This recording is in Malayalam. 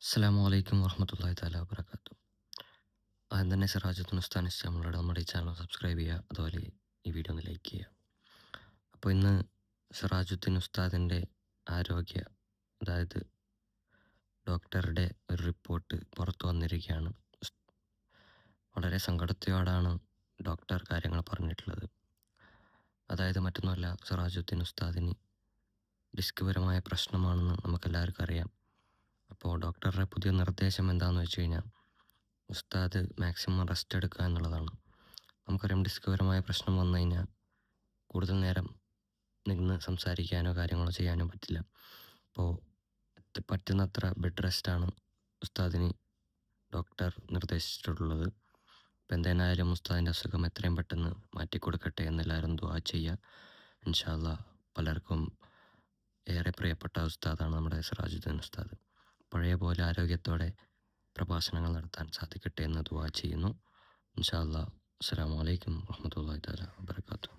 അസ്സലാമു അലൈക്കും വറഹ്മത്തുള്ളാഹി തആല വബറകാതുഹു. ആദ്യം തന്നെ സിറാജുദ്ദീൻ ഉസ്താദ് ഇഷ്ടമുള്ളവർ നമ്മുടെ ഈ ചാനൽ സബ്സ്ക്രൈബ് ചെയ്യുക, അതുപോലെ ഈ വീഡിയോ ഒന്ന് ലൈക്ക് ചെയ്യുക. അപ്പോൾ ഇന്ന് സിറാജുദ്ദീൻ ഉസ്താദിൻ്റെ ആരോഗ്യ, അതായത് ഡോക്ടറുടെ ഒരു റിപ്പോർട്ട് പുറത്തു വന്നിരിക്കുകയാണ്. വളരെ സങ്കടത്തോടാണ് ഡോക്ടർ കാര്യങ്ങൾ പറഞ്ഞിട്ടുള്ളത്. അതായത് മറ്റൊന്നുമല്ല, സിറാജുദ്ദീൻ ഉസ്താദിന് ഡിസ്ക്പരമായ പ്രശ്നമാണെന്ന് നമുക്കെല്ലാവർക്കും അറിയാം. അപ്പോൾ ഡോക്ടറുടെ പുതിയ നിർദ്ദേശം എന്താണെന്ന് വെച്ച് കഴിഞ്ഞാൽ, ഉസ്താദ് മാക്സിമം റെസ്റ്റ് എടുക്കുക എന്നുള്ളതാണ്. നമുക്കറിയാം, ഡിസ്ക്പരമായ പ്രശ്നം വന്നു കഴിഞ്ഞാൽ കൂടുതൽ നേരം നിന്ന് സംസാരിക്കാനോ കാര്യങ്ങളോ ചെയ്യാനോ പറ്റില്ല. അപ്പോൾ പറ്റുന്നത്ര ബെഡ് റെസ്റ്റാണ് ഉസ്താദിന് ഡോക്ടർ നിർദ്ദേശിച്ചിട്ടുള്ളത്. അപ്പോൾ എന്തായാലും ഉസ്താദിൻ്റെ അസുഖം എത്രയും പെട്ടെന്ന് മാറ്റിക്കൊടുക്കട്ടെ എന്നെല്ലാവരും ദുആ ചെയ്യുക. ഇൻഷാ അല്ലാഹ്. പലർക്കും ഏറെ പ്രിയപ്പെട്ട ഉസ്താദാണ് നമ്മുടെ സിറാജുദ്ദീൻ ഉസ്താദ്. പഴയ പോലെ ആരോഗ്യത്തോടെ പ്രഭാഷണങ്ങൾ നടത്താൻ സാധിക്കട്ടെ എന്ന് ദുആ ചെയ്യുന്നു. ഇൻഷാ അല്ലാഹ്. അസ്സലാമു അലൈക്കും വറഹ്മത്തുള്ളാഹി തആല വബറകാതുഹു.